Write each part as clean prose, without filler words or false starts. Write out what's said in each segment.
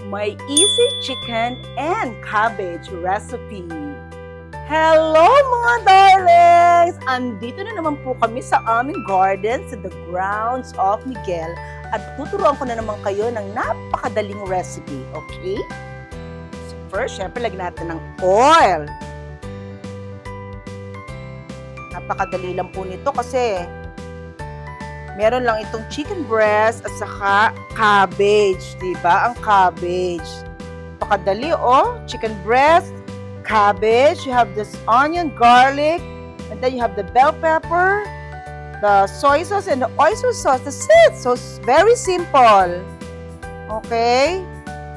my easy chicken and cabbage recipe. Hello mga darlings! Andito na naman po kami sa aming garden sa the grounds of Miguel at tuturuan ko na naman kayo ng napakadaling recipe, okay? So first, syempre lagyan natin ng oil. Napakadali lang po nito kasi meron lang itong chicken breast at saka cabbage, diba? Ang cabbage. Napakadali, oh. Chicken breast, cabbage, you have this onion, garlic, and then you have the bell pepper, the soy sauce, and the oyster sauce. That's it. So, it's very simple. Okay?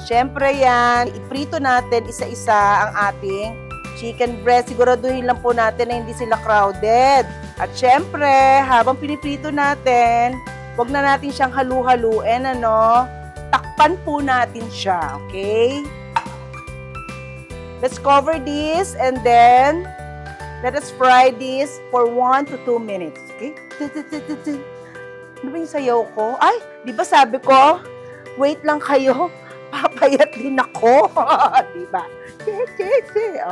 Siyempre yan, iprito natin isa-isa ang ating chicken breast. Siguraduhin lang po natin na hindi sila crowded. At syempre, habang piniprito natin, wag na natin siyang halu-haluin, takpan po natin siya, okay? Let's cover this and then let us fry this for 1 to 2 minutes, okay? Ano ba yung sayaw ko? Ay, di ba sabi ko, wait lang kayo, papayat din ako, di ba?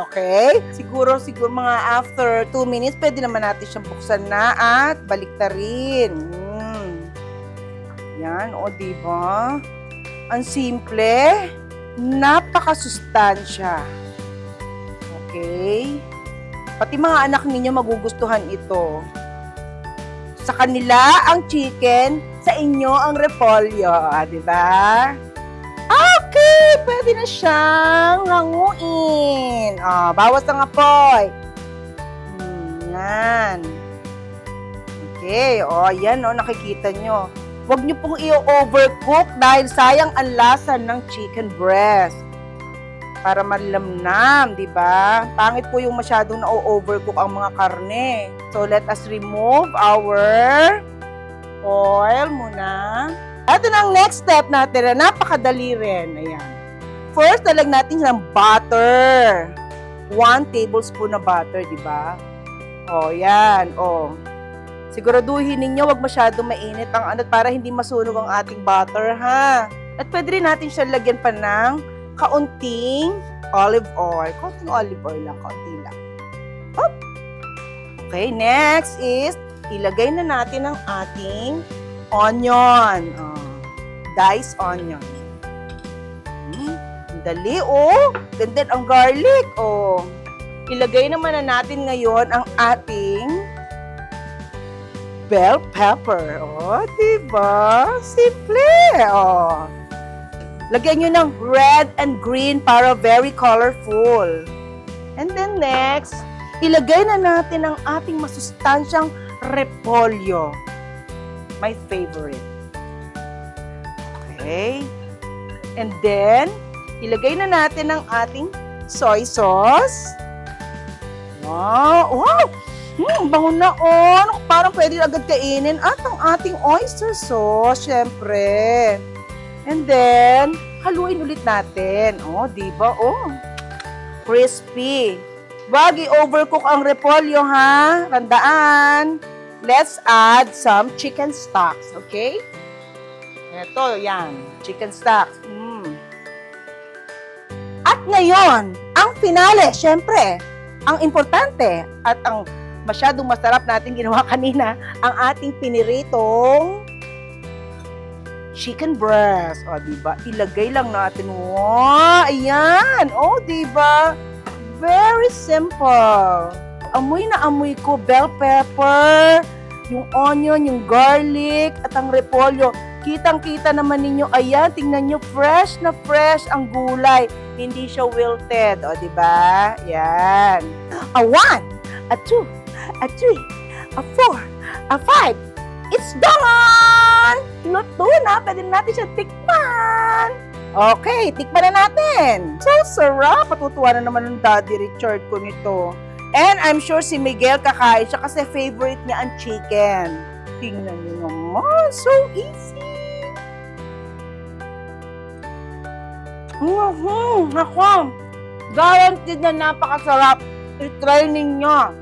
Okay? Siguro mga after 2 minutes, pwede naman natin siyang buksan na at baliktarin. Yan, o diba? Ang simple, napakasustansya. Okay? Pati mga anak ninyo magugustuhan ito. Sa kanila, ang chicken, sa inyo, ang repolyo. Diba? Okay, pwede na siyang hanguin. Bawas ang apoy. Yan. Okay, yan, nakikita nyo. Huwag nyo pong i-overcook dahil sayang ang lasa ng chicken breast. Para malamnam, di ba? Pangit po yung masyadong na-overcook ang mga karne. So, let us remove our oil muna. Ito na ang next step natin na napakadali rin. Ayan. First, lalagyan natin ng butter. 1 tablespoon na butter, di ba? Yan. Siguraduhin ninyo, wag masyadong mainit ang para hindi masunog ang ating butter, ha? At pwede rin natin siya lagyan pa ng kaunting olive oil. Kaunting olive oil lang, kaunti lang. Hop! Okay, next is, ilagay na natin ang ating onion. Diced onion. Dali, And then, ang garlic, Ilagay naman na natin ngayon ang ating bell pepper. Diba? Simple. Lagyan nyo ng red and green para very colorful. And then next, ilagay na natin ang ating masustansyang repolyo. My favorite. Okay. And then, ilagay na natin ang ating soy sauce. Wow! Bango na, Parang pwede agad kainin. At ang ating oyster sauce, syempre. And then, haluin ulit natin. Diba? Crispy. Wag i-overcook ang repolyo, ha? Tandaan. Let's add some chicken stocks, okay? Ito, yan. Chicken stocks. At ngayon, ang finale, syempre, ang importante at ang masyadong masarap natin ginawa kanina, ang ating piniritong chicken breast. Diba? Ilagay lang natin. Ayan. Diba? Very simple. Amoy na amoy ko, bell pepper, yung onion, yung garlic, at ang repolyo. Kitang-kita naman ninyo, ayan, tingnan nyo, fresh na fresh ang gulay. Hindi siya wilted, diba? Yan. A 1, a 2, a 3, a 4, a 5. It's done! Luto na, pwede natin siya tikman. Okay, tikman na natin. So sarap, patutuwa na naman ng Daddy Richard ko nito. And I'm sure si Miguel kakain siya kasi favorite niya ang chicken. Tingnan niyo naman, so easy. Ako, guaranteed na napakasarap. I-try ninyo.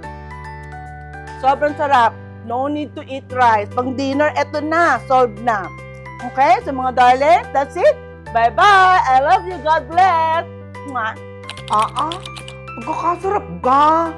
Sobrang sarap. No need to eat rice. Pang dinner, eto na. Solved na. Okay? So mga darling, that's it. Bye-bye! I love you! God bless! Mwah! Pagkakasarap ga.